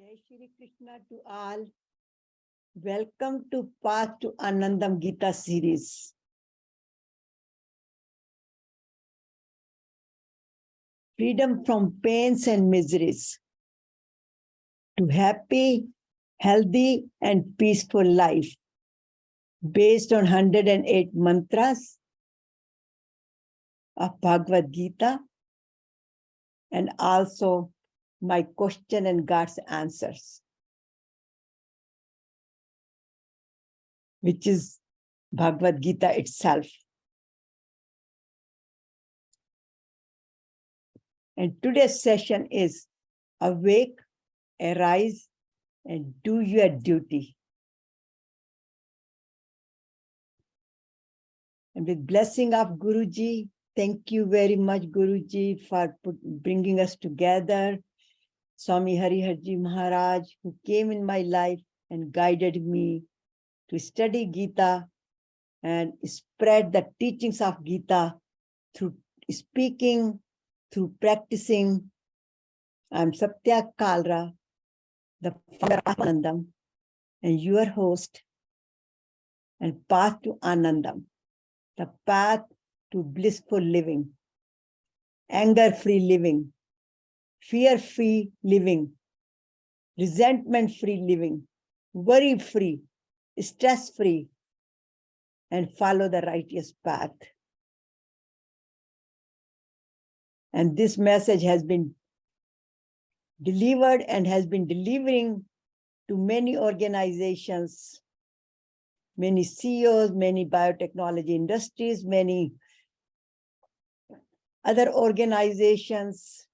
Jai Shri Krishna to all. Welcome to Path to Anandam Gita series. Freedom from pains and miseries to happy, healthy, and peaceful life based on 108 mantras of Bhagavad Gita and also my question and God's answers, which is Bhagavad Gita itself. And today's session is Awake, Arise, and Do Your Duty. And with blessing of Guruji, thank you very much, Guruji, for bringing us together. Swami Hariharji Maharaj, who came in my life and guided me to study Gita and spread the teachings of Gita through speaking, through practicing. I'm Satya Kalra, the founder of Anandam, and your host, and Path to Anandam, the path to blissful living, anger-free living, fear-free living, resentment-free living, worry-free, stress-free, and follow the righteous path. And this message has been delivered and has been delivering to many organizations, many CEOs, many biotechnology industries, many other organizations,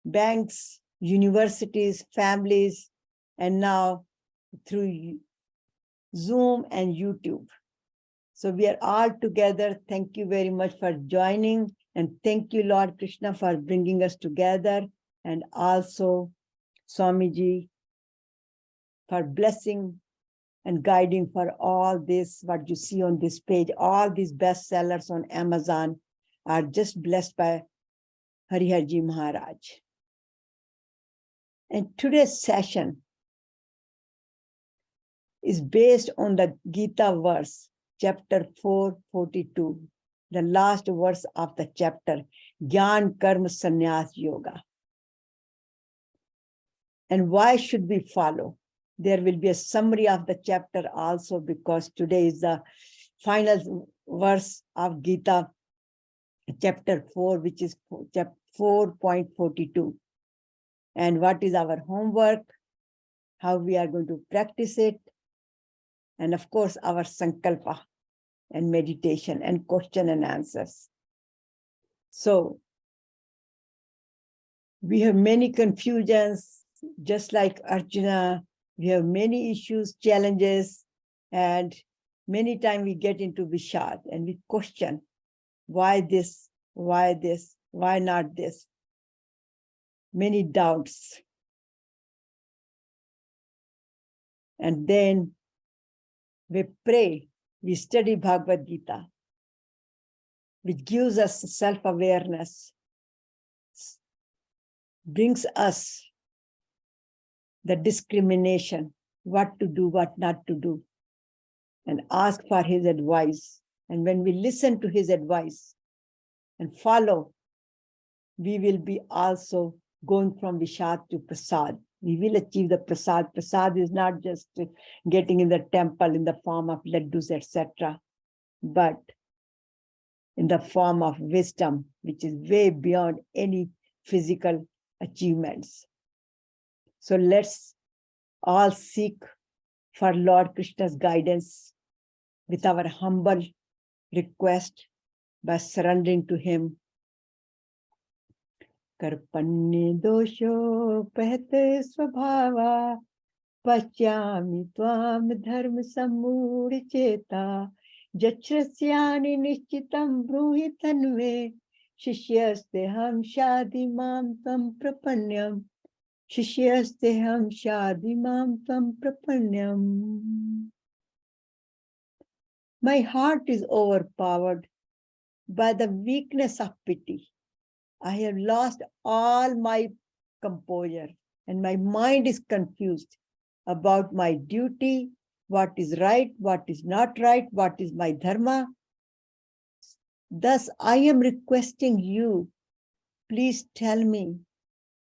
banks, universities, families, and now through Zoom and YouTube. So we are all together. Thank you very much for joining. And thank you, Lord Krishna, for bringing us together. And also Swamiji for blessing and guiding for all this, what you see on this page. All these bestsellers on Amazon are just blessed by Hariharji Maharaj. And today's session is based on the Gita verse, chapter 4.42, the last verse of the chapter, Gyan Karma Sannyas Yoga. And why should we follow? There will be a summary of the chapter also, because today is the final verse of Gita, chapter 4, which is 4.42. And what is our homework, how we are going to practice it, and of course, our sankalpa and meditation and question and answers. So we have many confusions, just like Arjuna. We have many issues, challenges, and many times we get into Vishad and we question, why this, why not this? Many doubts. And then we pray, we study Bhagavad Gita, which gives us self-awareness, brings us the discrimination, what to do, what not to do, and ask for his advice. And when we listen to his advice and follow, we will be also going from Vishad to Prasad. We will achieve the Prasad. Prasad is not just getting in the temple in the form of laddus, etc., but in the form of wisdom, which is way beyond any physical achievements. So let's all seek for Lord Krishna's guidance with our humble request by surrendering to him. Karpanye dosho pahte svabhava pasyami tvam dharma sammood cheta jachrasyani nishchitam bruhi tanve shishyaste ham shadi mam tvam prapanyam shishyaste ham shadi mam tvam prapanyam. My heart is overpowered by the weakness of pity. I have lost all my composure. and my mind is confused about my duty, what is right, what is not right, what is my dharma. Thus, I am requesting you, please tell me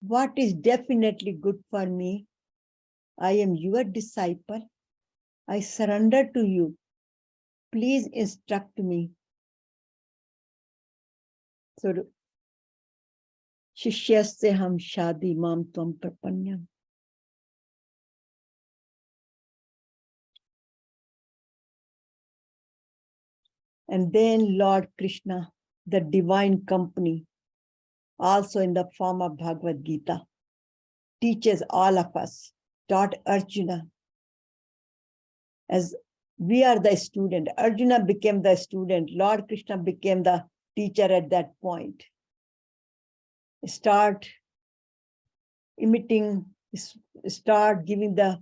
what is definitely good for me. I am your disciple. I surrender to you. Please instruct me. So, Shishyasya ham shadi mam tvam prapanyam. And then Lord Krishna, the divine company, also in the form of Bhagavad Gita, teaches all of us, taught Arjuna. As we are the student, Arjuna became the student, Lord Krishna became the teacher at that point. Start imitating, start giving the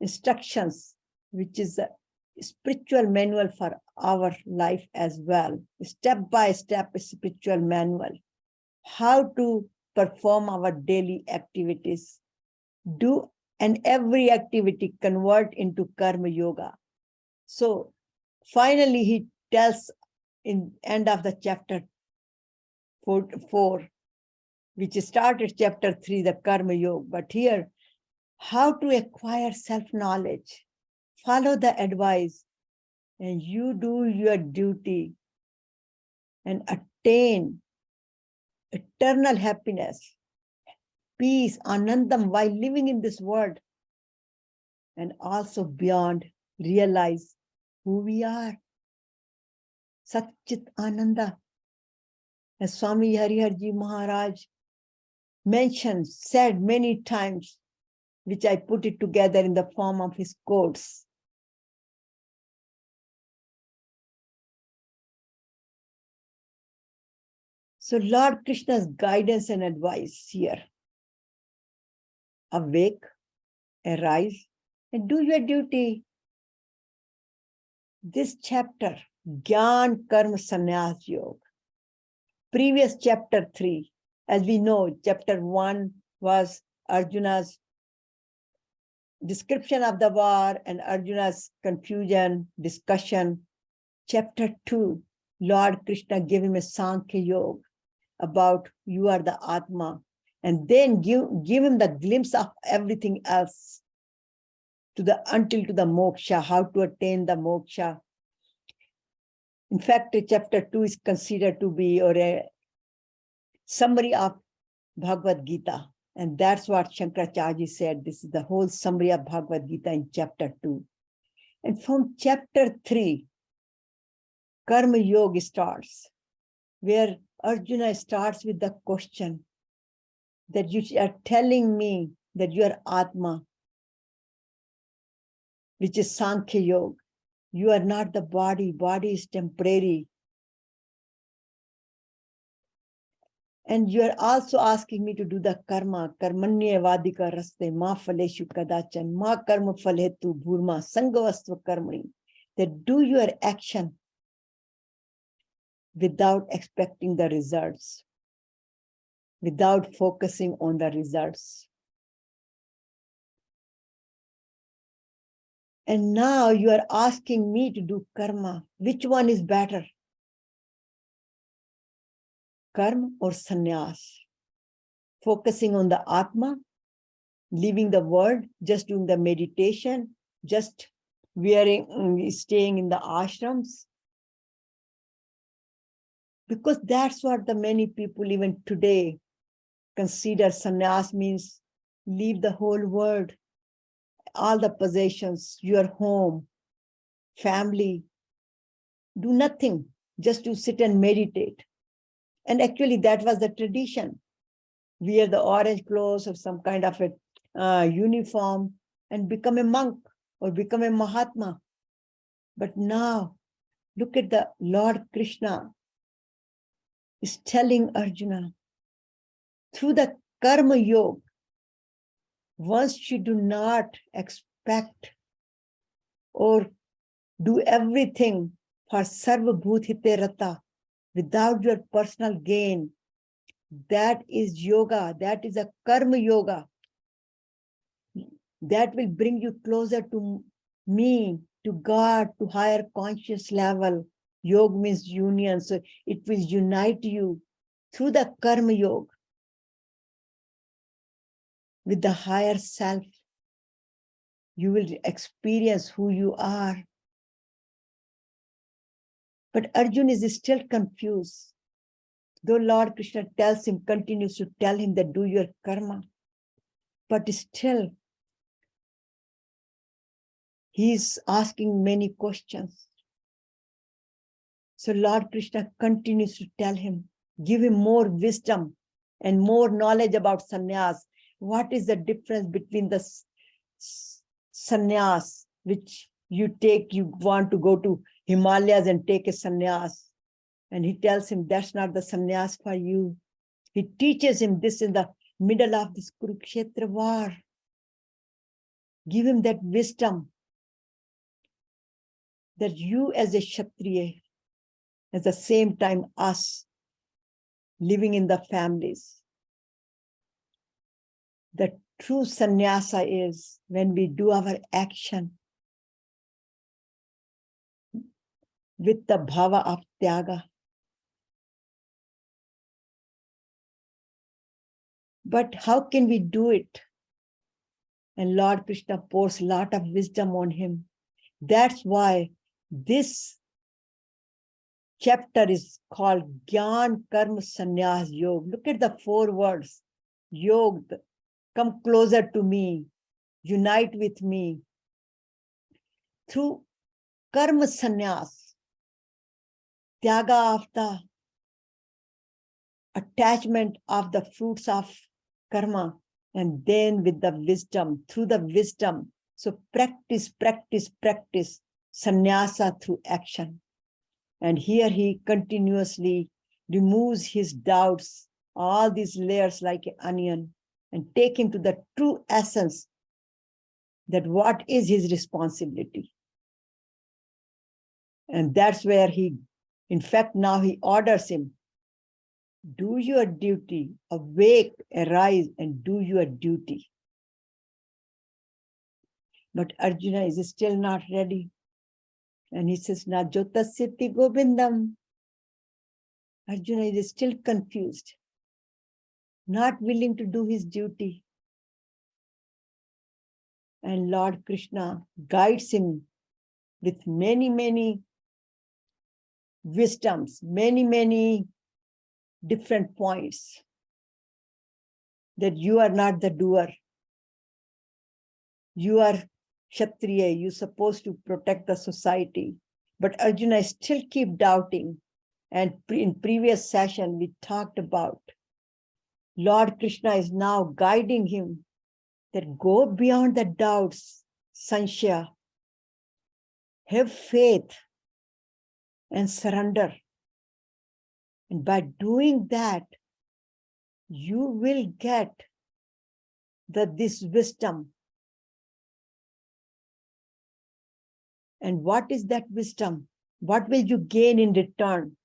instructions, which is a spiritual manual for our life as well. Step by step, a spiritual manual. How to perform our daily activities. Do and every activity convert into karma yoga. So finally, he tells in end of the chapter 4, which started chapter 3, the karma yoga. But here, how to acquire self-knowledge. Follow the advice and you do your duty and attain eternal happiness, peace, Anandam while living in this world, and also beyond, realize who we are. Satchit Ananda, as Swami Hariharji Maharaj mentioned, said many times, which I put it together in the form of his quotes. So Lord Krishna's guidance and advice here. Awake, arise, and do your duty. This chapter, Gyan Karma Sannyas Yoga. Previous chapter 3, as we know, chapter 1 was Arjuna's description of the war and Arjuna's confusion, discussion. Chapter 2, Lord Krishna gave him a Sankhya Yoga about you are the Atma, and then give him the glimpse of everything else until to the moksha, how to attain the moksha. In fact, chapter 2 is considered to be a summary of Bhagavad Gita. And that's what Shankaracharya said. This is the whole summary of Bhagavad Gita in chapter 2. And from chapter 3, Karma Yoga starts, where Arjuna starts with the question that you are telling me that you are Atma, which is Sankhya Yoga. You are not the body. Body is temporary. And you are also asking me to do the karma. Karmanya vadika raste ma phaleshu kadachan ma karma phalhetu bhurma sangavastva karmani. That do your action without expecting the results, without focusing on the results. And now you are asking me to do karma. Which one is better? Karma or sannyas? Focusing on the Atma, leaving the world, just doing the meditation, just staying in the ashrams. Because that's what the many people even today consider sannyas means leave the whole world, all the possessions, your home, family, do nothing, just to sit and meditate. And actually that was the tradition. Wear the orange clothes or some kind of a uniform and become a monk or become a Mahatma. But now, look at the Lord Krishna is telling Arjuna, through the karma yoga, once you do not expect or do everything for sarva bhut hite rata without your personal gain, that is yoga, that is a karma yoga. that will bring you closer to me, to God, to higher conscious level. Yoga means union, so it will unite you through the karma yoga with the higher self. You will experience who you are. But Arjuna is still confused. Though Lord Krishna tells him, continues to tell him that do your karma, but still he's asking many questions. So Lord Krishna continues to tell him, give him more wisdom and more knowledge about sannyas. What is the difference between the sannyas, which you take, you want to go to Himalayas and take a sannyas. And he tells him that's not the sannyas for you. He teaches him this in the middle of this Kurukshetra war. Give him that wisdom that you as a Kshatriya, at the same time us, living in the families. The true sannyasa is when we do our action with the bhava of tyaga. But how can we do it? And Lord Krishna pours a lot of wisdom on him. That's why this chapter is called Gyan Karma Sannyas Yoga. Look at the 4 words. Yoga, come closer to me, unite with me. Through karma sannyas, tyaga of the attachment of the fruits of karma, and then with the wisdom, through the wisdom. So practice, practice, practice, sannyasa through action. And here he continuously removes his doubts, all these layers like an onion, and take him to the true essence, that what is his responsibility. And that's where he, in fact, now he orders him, do your duty, awake, arise, and do your duty. But Arjuna is still not ready. And he says, na jotasiti govindam. Arjuna is still confused, not willing to do his duty. And Lord Krishna guides him with many, many wisdoms, many, many different points, that you are not the doer. You are Kshatriya, you're supposed to protect the society. But Arjuna still keep doubting. And in previous session, we talked about Lord Krishna is now guiding him that go beyond the doubts, sanshaya, have faith and surrender. And by doing that, you will get this wisdom. And what is that wisdom? What will you gain in return?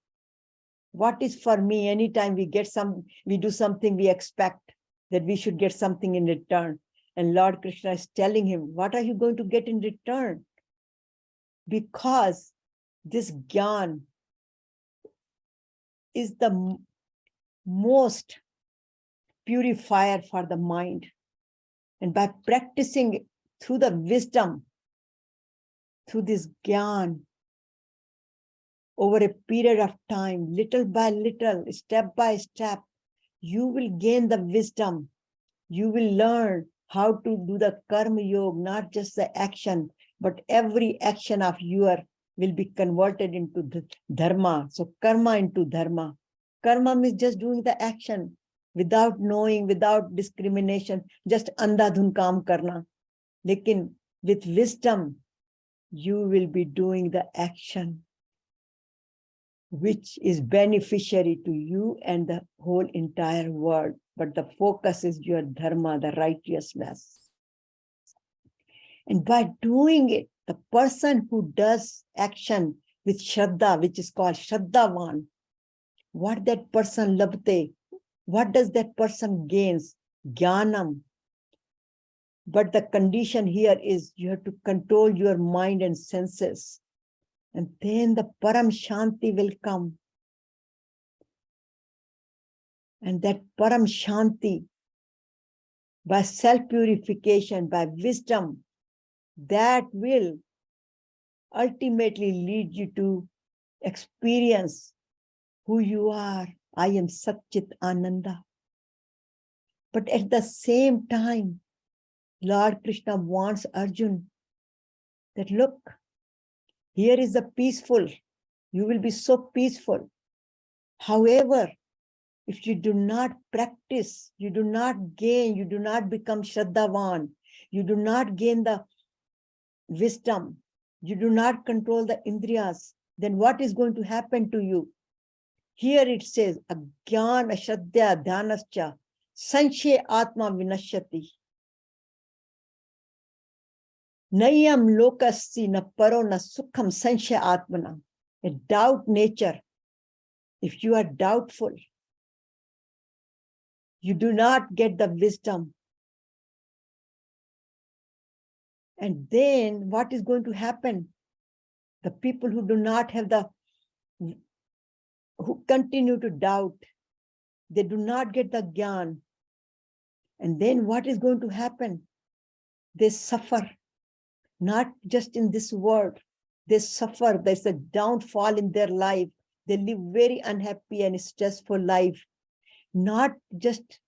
What is for me? Anytime we do something, we expect that we should get something in return. And Lord Krishna is telling him, what are you going to get in return? Because this Gyan is the most purifier for the mind. And by practicing through the wisdom, through this Gyan, over a period of time, little by little, step by step, you will gain the wisdom. You will learn how to do the karma yoga, not just the action, but every action of yours will be converted into the dharma. So karma into dharma. Karma means just doing the action without knowing, without discrimination, just andhadhun kaam karna. Lekin with wisdom, you will be doing the action which is beneficiary to you and the whole entire world. But the focus is your dharma, the righteousness. And by doing it, the person who does action with Shraddha, which is called Shraddhavan, what that person labte, what does that person gains? Jnanam. But the condition here is you have to control your mind and senses. And then the Param Shanti will come. And that Param Shanti, by self-purification, by wisdom, that will ultimately lead you to experience who you are. I am Satchit Ananda. But at the same time, Lord Krishna wants Arjun that look, here is the peaceful. You will be so peaceful. However, if you do not practice, you do not gain, you do not become Shraddhavan, you do not gain the wisdom, you do not control the Indriyas, then what is going to happen to you? Here it says, Agyan Ashraddha Dhanascha Sanshe Atma Vinashyati. Nayam Lokasi na Paro na Sukham Sanshe Atmana. A doubt nature. If you are doubtful, you do not get the wisdom. And then what is going to happen? The people who do not have who continue to doubt, they do not get the Gyan. And then what is going to happen? They suffer, not just in this world. They suffer, there's a downfall in their life. They live very unhappy and stressful life. Not just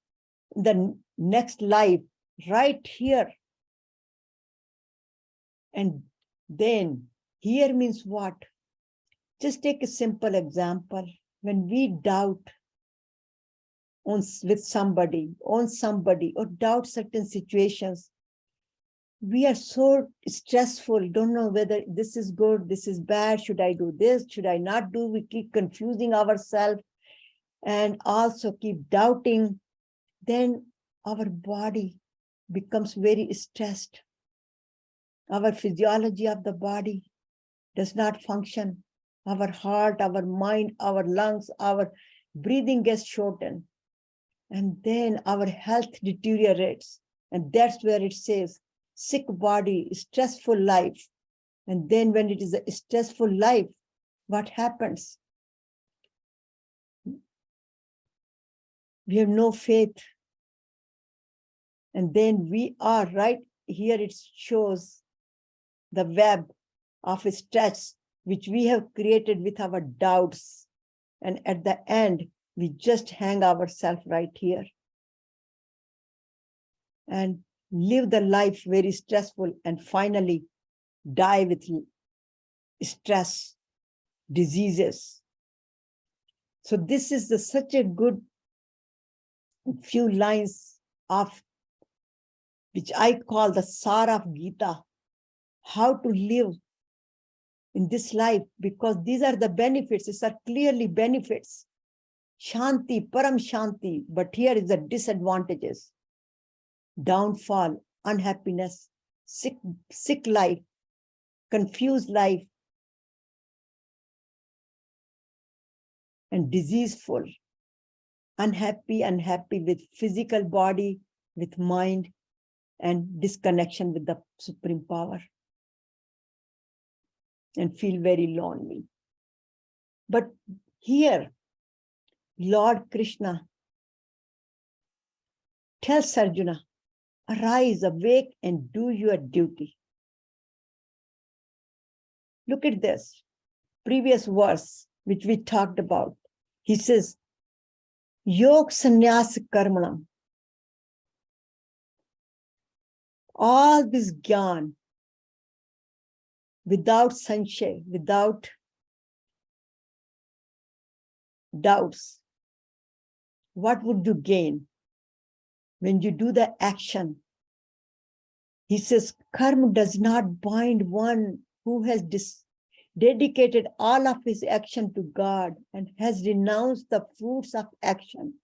the next life, right here. And then here means what? Just take a simple example. When we doubt with somebody, on somebody, or doubt certain situations, we are so stressful, don't know whether this is good, this is bad, should I do this, should I not do? We keep confusing ourselves and also keep doubting. Then our body becomes very stressed. Our physiology of the body does not function. Our heart, our mind, our lungs, our breathing gets shortened. And then our health deteriorates. And that's where it says, sick body, stressful life. And then when it is a stressful life, what happens? We have no faith. And then we are right here, it shows the web of stress which we have created with our doubts. And at the end, we just hang ourselves right here and live the life very stressful and finally die with stress, diseases. So this is such a good few lines of which I call the Sar of Gita, how to live in this life, because these are the benefits. These are clearly benefits. Shanti, Param Shanti, but here is the disadvantages. Downfall, unhappiness, sick life, confused life, and diseaseful, unhappy with physical body, with mind, and disconnection with the supreme power, and feel very lonely. But here, Lord Krishna tells Arjuna, arise, awake, and do your duty. Look at this previous verse, which we talked about. He says, Yog Sannyas Karmanam. All this Gyan, without sanshay, without doubts, what would you gain when you do the action? He says, karma does not bind one who has dedicated all of his action to God and has renounced the fruits of action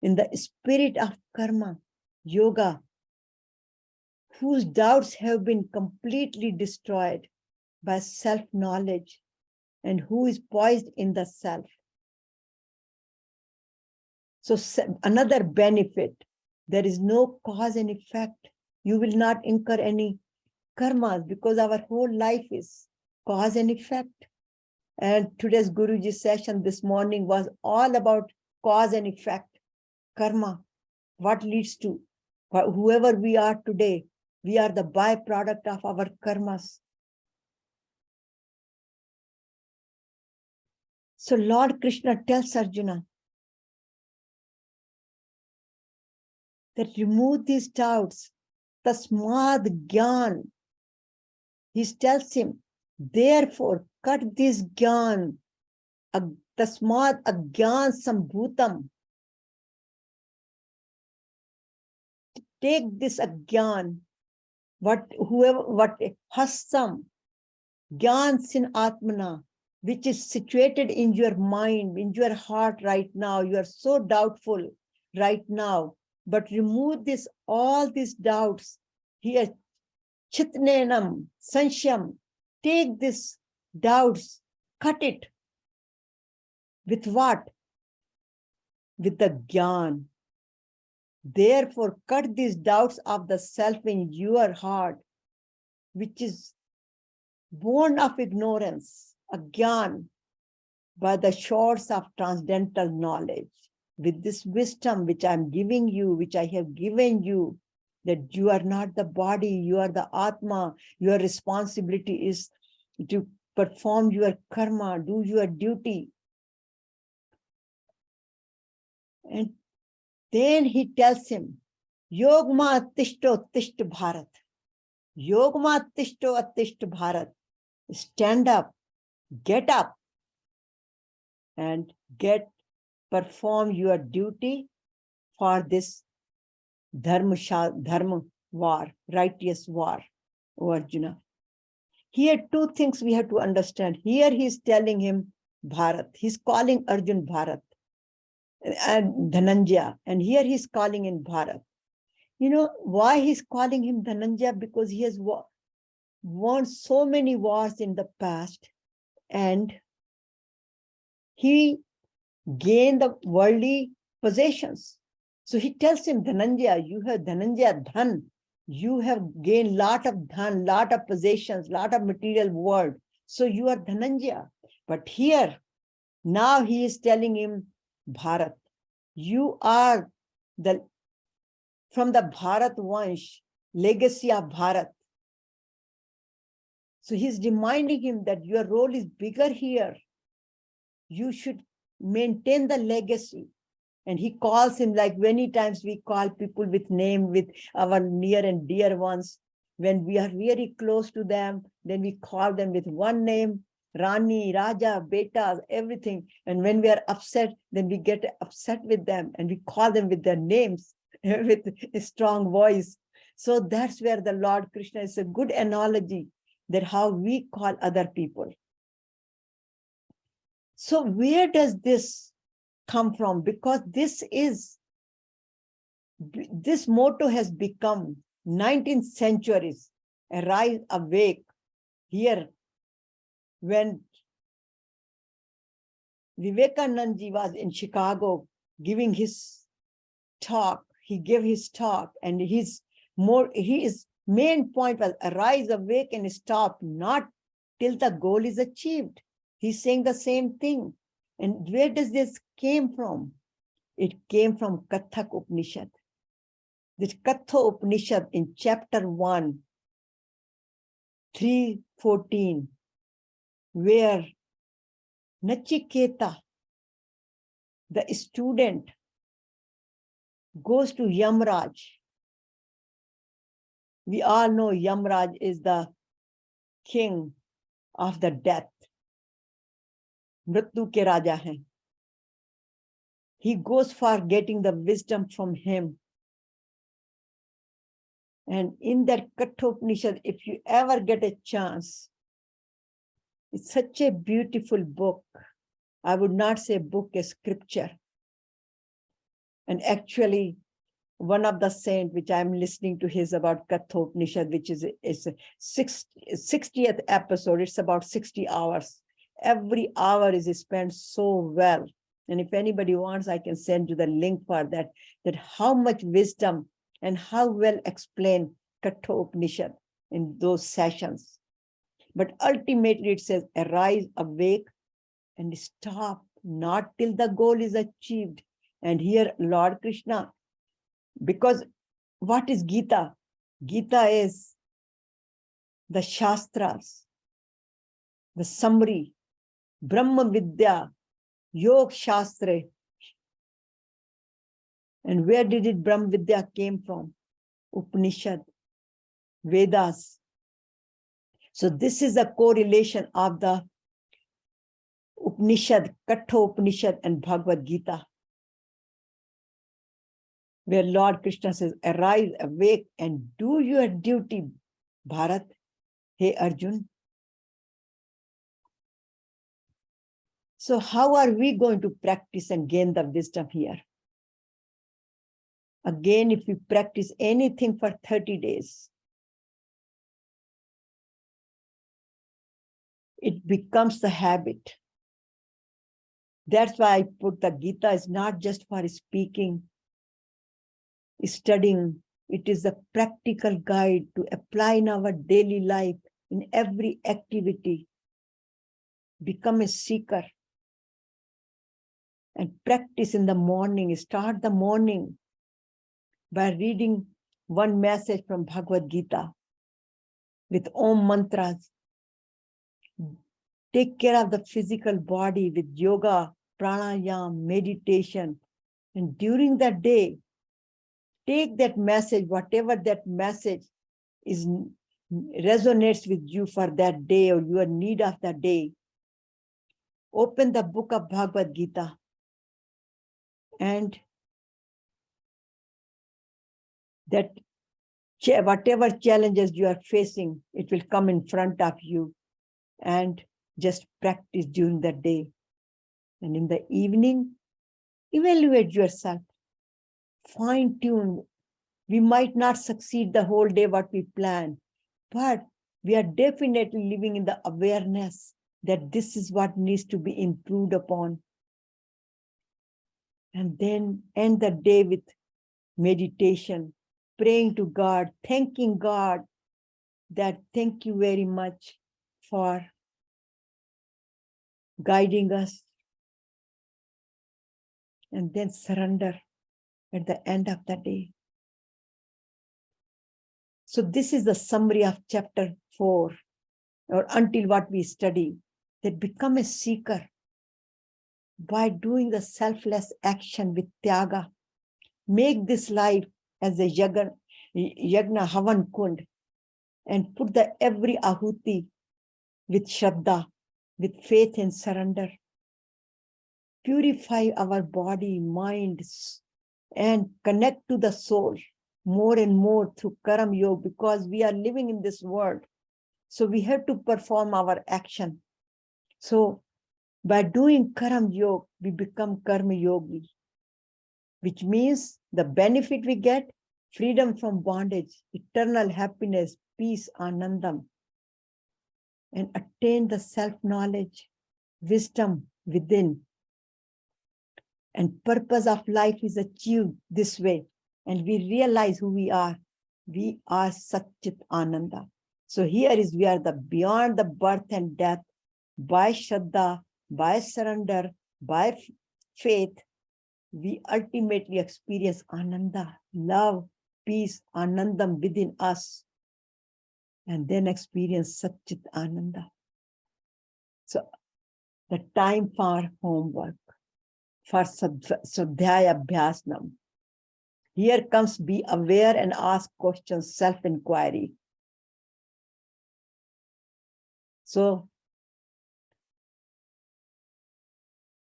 in the spirit of karma, yoga, whose doubts have been completely destroyed by self-knowledge and who is poised in the self. So another benefit, there is no cause and effect. You will not incur any karmas, because our whole life is cause and effect. And today's Guruji session this morning was all about cause and effect, karma, what leads to whoever we are today. We are the byproduct of our karmas. So Lord Krishna tells Arjuna that remove these doubts, tasmad gyan. He tells him, therefore, cut this gyan, tasmad agyan sambhutam. Take this agyan, what hasam, gyan sin atmana, which is situated in your mind, in your heart right now. You are so doubtful right now, but remove this, all these doubts here. Chitnenam, sansham, take this doubts, cut it. With what? With the gyan. Therefore, cut these doubts of the self in your heart, which is born of ignorance, agyan, by the shores of transcendental knowledge. With this wisdom which I am giving you, which I have given you, that you are not the body, you are the Atma. Your responsibility is to perform your karma, do your duty. And then he tells him, Yogma tishto tisht Bharat. Yogma tishto atisht Bharat. Stand up, get up, and perform your duty for this dharma war, righteous war, O Arjuna. Here, two things we have to understand. Here he's telling him Bharat. He's calling Arjun Bharat and Dhananjaya. And here he's calling in Bharat. You know why he's calling him Dhananjaya? Because he has won so many wars in the past, and he gained the worldly possessions. So he tells him, Dhananjaya, you have Dhananjaya Dhan. You have gained lot of dhan, lot of possessions, lot of material world. So you are Dhananjaya. But here, now he is telling him, Bharat, you are from the Bharat Vansh, legacy of Bharat. So he's reminding him that your role is bigger here. You should maintain the legacy. And he calls him, like many times we call people with name, with our near and dear ones. When we are very close to them, then we call them with one name, Rani, Raja, Beta, everything. And when we are upset, then we get upset with them and we call them with their names, with a strong voice. So that's where the Lord Krishna is a good analogy, that how we call other people. So where does this come from? Because this motto has become 19th centuries, arise, awake. Here, when Vivekananda ji was in Chicago giving his talk, he gave his talk, and his main point was arise, awake, and stop, not till the goal is achieved. He's saying the same thing. And where does this came from? It came from Kathak Upanishad. This Katha Upanishad in chapter 1, 3.14, where Nachiketa, the student, goes to Yamraj. We all know Yamraj is the king of the death. Mrityu ke Raja hai. He goes for getting the wisdom from him. And in that Kathopanishad, if you ever get a chance, it's such a beautiful book. I would not say book, a scripture. And actually, one of the saints, which I'm listening to his about Kathopanishad, which is a 60th episode, it's about 60 hours. Every hour is spent so well. And if anybody wants, I can send you the link for that how much wisdom and how well explained Katha Upanishad in those sessions. But ultimately it says, arise, awake, and stop, not till the goal is achieved. And here Lord Krishna, because what is Gita? Gita is the Shastras, the summary, Brahma Vidya, Yog Shastra. And where did it Brahma Vidya came from? Upanishad, Vedas. So this is a correlation of the Upanishad, Katha Upanishad and Bhagavad Gita, where Lord Krishna says, arise, awake, and do your duty, Bharat, hey Arjun. So how are we going to practice and gain the wisdom here? Again, if we practice anything for 30 days, it becomes the habit. That's why I put the Gita is not just for speaking, studying. It is a practical guide to apply in our daily life, in every activity. Become a seeker and practice in the morning. Start the morning by reading one message from Bhagavad Gita with Om mantras. Take care of the physical body with yoga, pranayama, meditation. And during the day, take that message, whatever that message is, resonates with you for that day or your need of the day. Open the book of Bhagavad Gita and that whatever challenges you are facing, it will come in front of you, and just practice during the day. And in the evening, evaluate yourself, fine tune. We might not succeed the whole day what we plan, but we are definitely living in the awareness that this is what needs to be improved upon. And then end the day with meditation, praying to God, thanking God that thank you very much for guiding us. And then surrender at the end of the day. So this is the summary of chapter 4, or until what we study, that become a seeker by doing the selfless action with tyaga. Make this life as a yagna havan kund, and put the every ahuti with shraddha, with faith and surrender. Purify our body, mind, and connect to the soul more and more through karm yoga, because we are living in this world. So we have to perform our action. So by doing karm yoga, we become karma yogi, which means the benefit we get, freedom from bondage, eternal happiness, peace, Anandam, and attain the self-knowledge, wisdom within. And purpose of life is achieved this way. And we realize who we are. We are Satchit Ananda. So here is, we are the beyond the birth and death, by Shraddha, by surrender, by faith, we ultimately experience Ananda, love, peace, Anandam within us, and then experience Satchit Ananda. So the time for homework, for Swadhyaya Abhyasnam. Here comes, be aware and ask questions, self-inquiry. So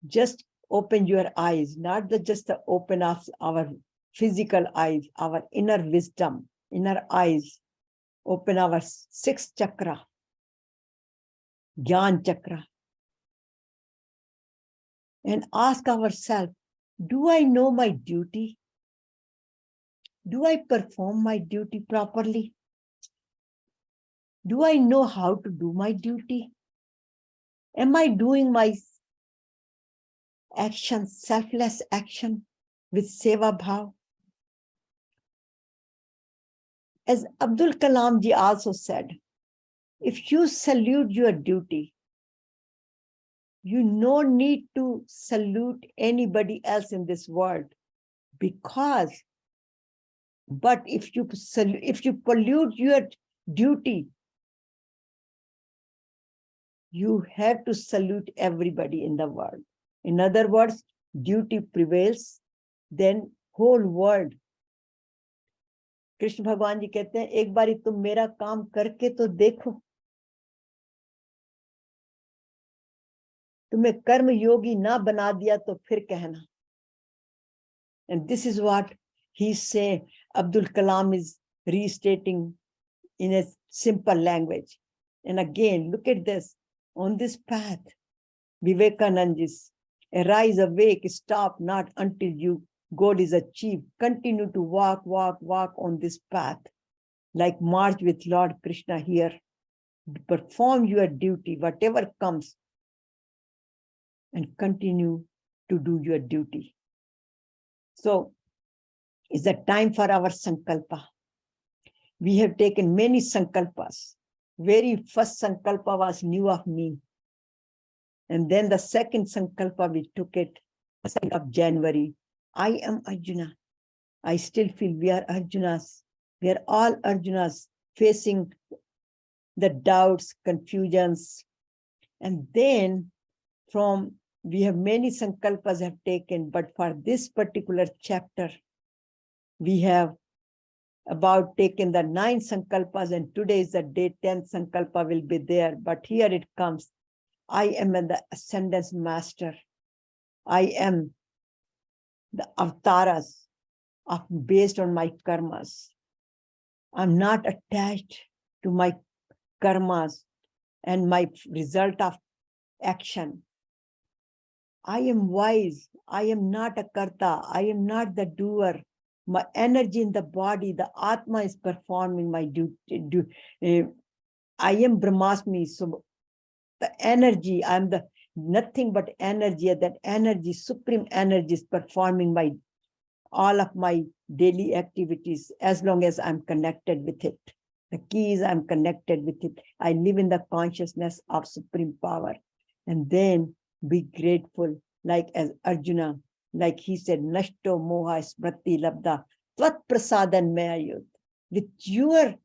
just open your eyes, not just the open of our physical eyes, our inner wisdom, inner eyes. Open our sixth chakra, Gyan chakra, and ask ourselves, do I know my duty? Do I perform my duty properly? Do I know how to do my duty? Am I doing my action, selfless action with seva bhav? As Abdul Kalam ji also said, if you salute your duty, you no need to salute anybody else in this world, but if you pollute your duty, you have to salute everybody in the world. In other words, duty prevails, then whole world. Krishna भगवान जी कहते हैं, एक बारी तुम मेरा काम करके तो देखो, तुम्हें कर्म योगी ना बना दिया तो फिर कहना. And this is what he's saying. Abdul Kalam is restating in a simple language. And again, look at this. On this path, Vivekananda is, arise, awake, stop not until you goal is achieved. Continue to walk on this path. Like march with Lord Krishna here. Perform your duty, whatever comes, and continue to do your duty. So, it's the time for our sankalpa. We have taken many sankalpas. Very first sankalpa was new of me. And then the second sankalpa, we took it 2nd of January. I am Arjuna. I still feel we are Arjunas. We are all Arjunas facing the doubts, confusions. And then we have many sankalpas have taken, but for this particular chapter, we have about taken the 9 sankalpas, and today is the day 10 sankalpa will be there. But here it comes. I am the ascendance master. I am the avtaras based on my karmas. I'm not attached to my karmas and my result of action. I am wise. I am not a karta. I am not the doer. My energy in the body, the Atma is performing my duty. I am Brahmasmi. So the energy, I'm the nothing but energy. That energy, supreme energy, is performing all of my daily activities as long as I'm connected with it. The key is I'm connected with it. I live in the consciousness of supreme power. And then be grateful, like as Arjuna, like he said, Nashto moha smriti labda tvat prasadan mayayut. With your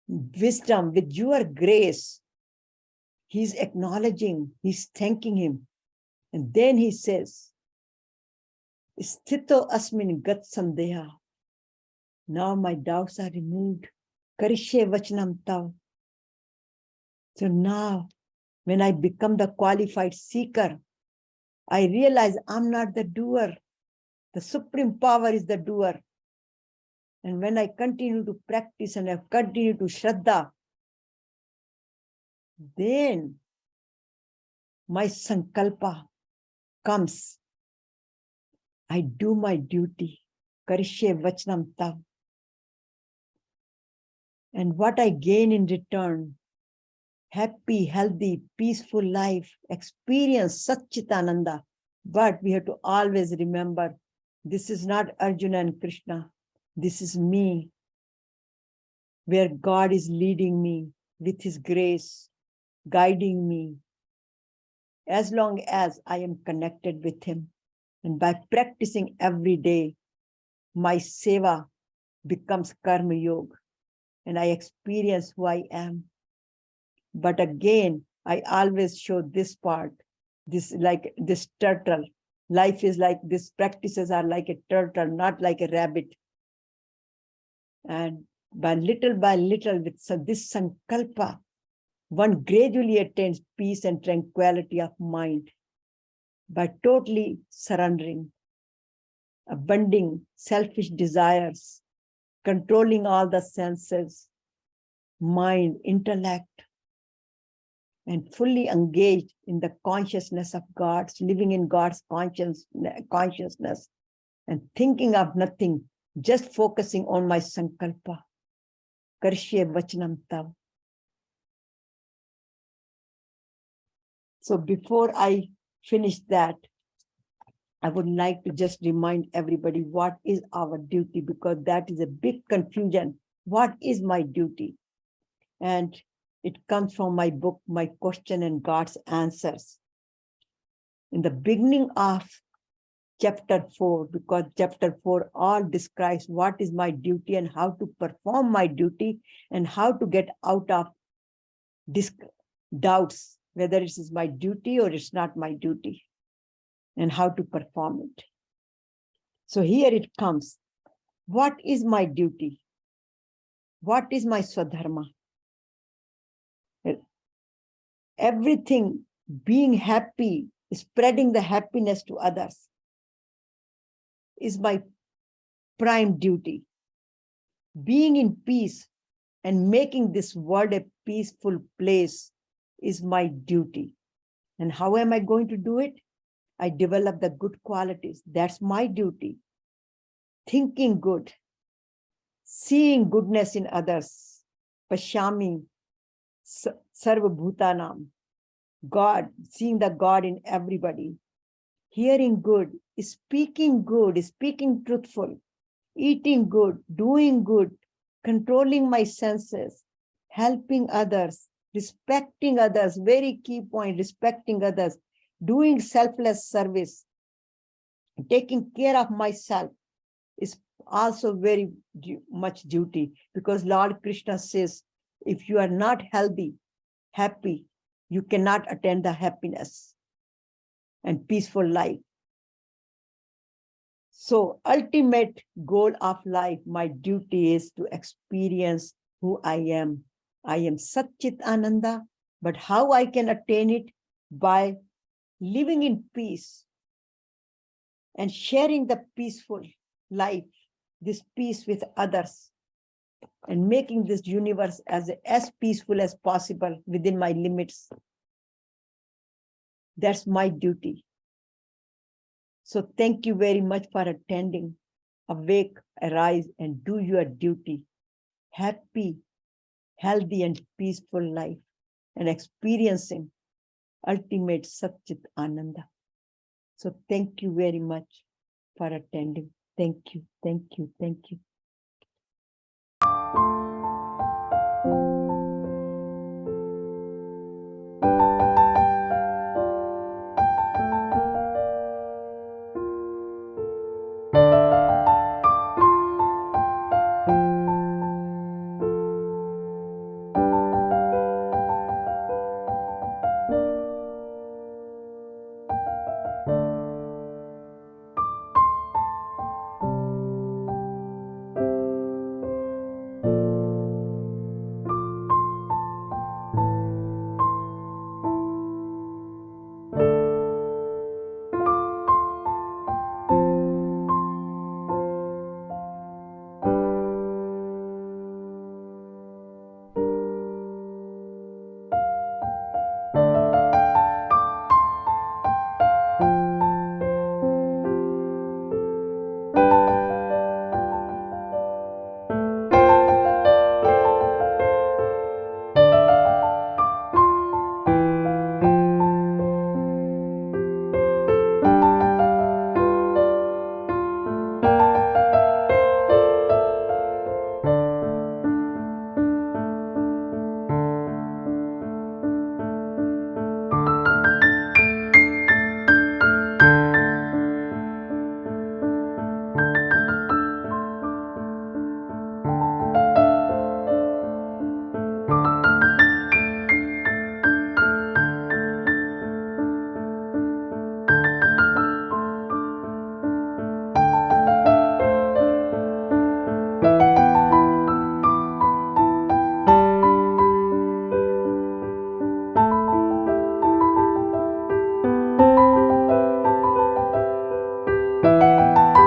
wisdom, with your grace, he's acknowledging, he's thanking him. And then he says, Sthito asmin gat sandeha. Now my doubts are removed. Karishe vachanam tav. So now, when I become the qualified seeker, I realize I'm not the doer. The supreme power is the doer. And when I continue to practice and I continue to shraddha, then my sankalpa comes. I do my duty. Karishe vachanam tav. And what I gain in return, happy, healthy, peaceful life, experience Satchitananda. But we have to always remember, this is not Arjuna and Krishna. This is me, where God is leading me with his grace, guiding me, as long as I am connected with him. And by practicing every day, my seva becomes karma yoga, and I experience who I am. But again, I always show this part, this like this turtle. Life is like this, practices are like a turtle, not like a rabbit. And by little, with this sankalpa, one gradually attains peace and tranquility of mind by totally surrendering, abandoning selfish desires, controlling all the senses, mind, intellect, and fully engaged in the consciousness of God, living in God's consciousness, and thinking of nothing, just focusing on my sankalpa. Karishe vachanam tav. So before I finish that, I would like to just remind everybody what is our duty, because that is a big confusion. What is my duty? And it comes from my book, My Question and God's Answers. In the beginning of chapter 4, because chapter 4 all describes what is my duty and how to perform my duty and how to get out of doubts, whether it is my duty or it's not my duty, and how to perform it. So here it comes. What is my duty? What is my swadharma? Everything, being happy, spreading the happiness to others is my prime duty. Being in peace and making this world a peaceful place is my duty. And how am I going to do it? I develop the good qualities. That's my duty. Thinking good, seeing goodness in others, Pashyami Sarva Bhutanam, God, seeing the God in everybody, hearing good, speaking truthful, eating good, doing good, controlling my senses, helping others, respecting others, very key point, respecting others, doing selfless service, taking care of myself is also very much duty, because Lord Krishna says, if you are not healthy, happy, you cannot attain the happiness and peaceful life. So ultimate goal of life, my duty is to experience who I am. I am Satchit Ananda, but how I can attain it? By living in peace and sharing the peaceful life, this peace with others, and making this universe as peaceful as possible within my limits. That's my duty. So thank you very much for attending. Awake, arise, and do your duty. Happy, healthy, and peaceful life, and experiencing ultimate Satchit Ananda. So thank you very much for attending. Thank you, thank you, thank you.